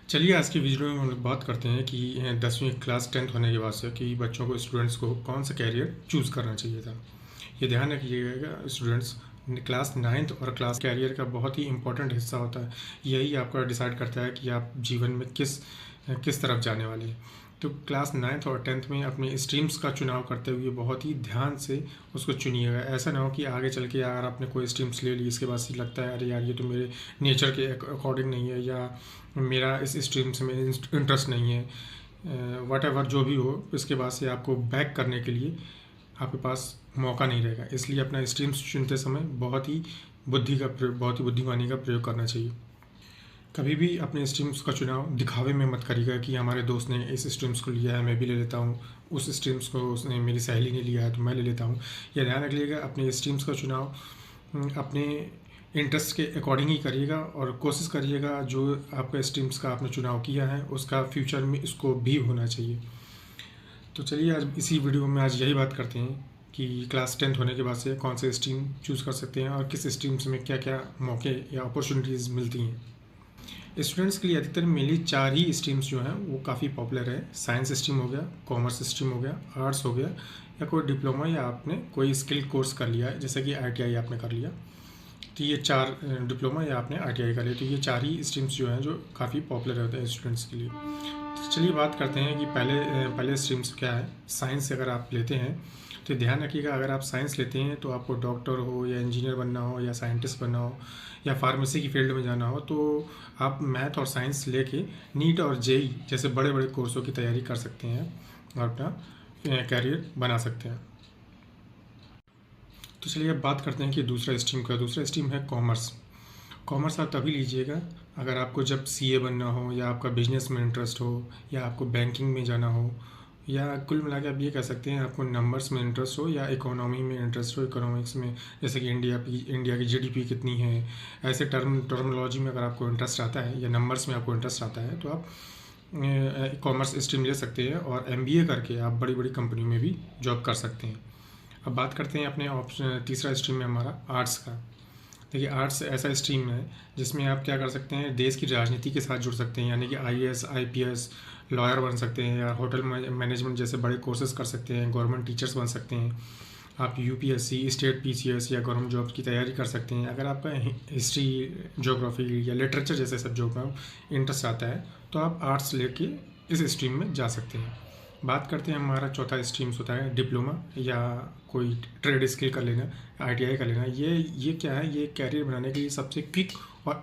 चलिए आज की वीडियो में हम लोग बात करते हैं कि 10वीं क्लास 10th होने के बाद से कि बच्चों को स्टूडेंट्स को कौन सा कैरियर चूज़ करना चाहिए था। ये ध्यान रखिएगा स्टूडेंट्स, क्लास 9th और क्लास कैरियर का बहुत ही इंपॉर्टेंट हिस्सा होता है। यही आपका डिसाइड करता है कि आप जीवन में किस तरफ जाने वाले हैं। तो क्लास 9th और 10th में अपने स्ट्रीम्स का चुनाव करते हुए बहुत ही ध्यान से उसको चुनिएगा। ऐसा ना हो कि आगे चल के अगर आपने कोई स्ट्रीम्स ले ली, इसके बाद से लगता है अरे यार ये तो मेरे नेचर के अकॉर्डिंग नहीं है, या मेरा इस स्ट्रीम से में इंटरेस्ट नहीं है, वट एवर जो भी हो, इसके बाद से आपको बैक करने के लिए आपके पास मौका नहीं रहेगा। इसलिए अपना स्ट्रीम्स चुनते समय बहुत ही बुद्धिमानी का प्रयोग करना चाहिए। कभी भी अपने स्ट्रीम्स का चुनाव दिखावे में मत करिएगा कि हमारे दोस्त ने इस स्ट्रीम्स को लिया है मैं भी ले लेता हूँ, उस स्ट्रीम्स को उसने मेरी सहेली ने लिया है तो मैं ले लेता हूँ। यह ध्यान रखिएगा, अपने स्ट्रीम्स का चुनाव अपने इंटरेस्ट के अकॉर्डिंग ही करिएगा और कोशिश करिएगा जो आपका स्ट्रीम्स का आपने चुनाव किया है उसका फ्यूचर में इसको भी होना चाहिए। तो चलिए आज इसी वीडियो में आज यही बात करते हैं कि क्लास 10th होने के बाद से कौन से स्ट्रीम चूज़ कर सकते हैं और किस स्ट्रीम्स में क्या क्या मौके या अपॉर्चुनिटीज़ मिलती हैं। स्टूडेंट्स के लिए अधिकतर मेनली 4 ही स्ट्रीम्स जो हैं वो काफ़ी पॉपुलर है। साइंस स्ट्रीम हो गया, कॉमर्स स्ट्रीम हो गया, आर्ट्स हो गया, या कोई डिप्लोमा या आपने कोई स्किल कोर्स कर लिया है जैसे कि ITI आपने कर लिया, तो ये 4 डिप्लोमा या आपने ITI कर लिया, तो ये 4 ही स्ट्रीम्स जो हैं जो काफ़ी पॉपुलर होते हैं स्टूडेंट्स के लिए। तो चलिए बात करते हैं कि पहले स्ट्रीम्स क्या है। साइंस अगर आप लेते हैं तो ध्यान रखिएगा, अगर आप साइंस लेते हैं तो आपको डॉक्टर हो या इंजीनियर बनना हो या साइंटिस्ट बनना हो या फार्मेसी की फील्ड में जाना हो तो आप मैथ और साइंस लेके नीट और जेई जैसे बड़े बड़े कोर्सों की तैयारी कर सकते हैं और अपना कैरियर बना सकते हैं। तो चलिए अब बात करते हैं कि दूसरा स्ट्रीम है कॉमर्स। कॉमर्स आप तभी लीजिएगा अगर आपको जब CA बनना हो या आपका बिजनेस में इंटरेस्ट हो या आपको बैंकिंग में जाना हो, या कुल मिला के आप ये कह सकते हैं आपको नंबर्स में इंटरेस्ट हो या इकोनॉमी में इंटरेस्ट हो, इकोनॉमिक्स में, जैसे कि इंडिया की GDP कितनी है, ऐसे टर्मोलॉजी में अगर आपको इंटरेस्ट आता है या नंबर्स में आपको इंटरेस्ट आता है तो आप कॉमर्स स्ट्रीम ले सकते हैं और MBA करके आप बड़ी बड़ी कंपनी में भी जॉब कर सकते हैं। अब बात करते हैं अपने तीसरा स्ट्रीम में हमारा आर्ट्स का। देखिए आर्ट्स ऐसा स्ट्रीम है जिसमें आप क्या कर सकते हैं, देश की राजनीति के साथ जुड़ सकते हैं, यानी कि IAS IPS लॉयर बन सकते हैं, या होटल मैनेजमेंट जैसे बड़े कोर्सेज कर सकते हैं, गवर्नमेंट टीचर्स बन सकते हैं, आप UPSC स्टेट PCS या गवर्नमेंट जॉब की तैयारी कर सकते हैं। अगर आपका हिस्ट्री, ज्योग्राफी या लिटरेचर जैसे सब्जेक्ट में इंटरेस्ट आता है तो आप आर्ट्स लेके इस स्ट्रीम में जा सकते हैं। बात करते हैं हमारा चौथा स्ट्रीम्स होता है डिप्लोमा या कोई ट्रेड स्किल कर लेना, ITI कर लेना। ये क्या है, ये कैरियर बनाने के लिए सबसे क्विक और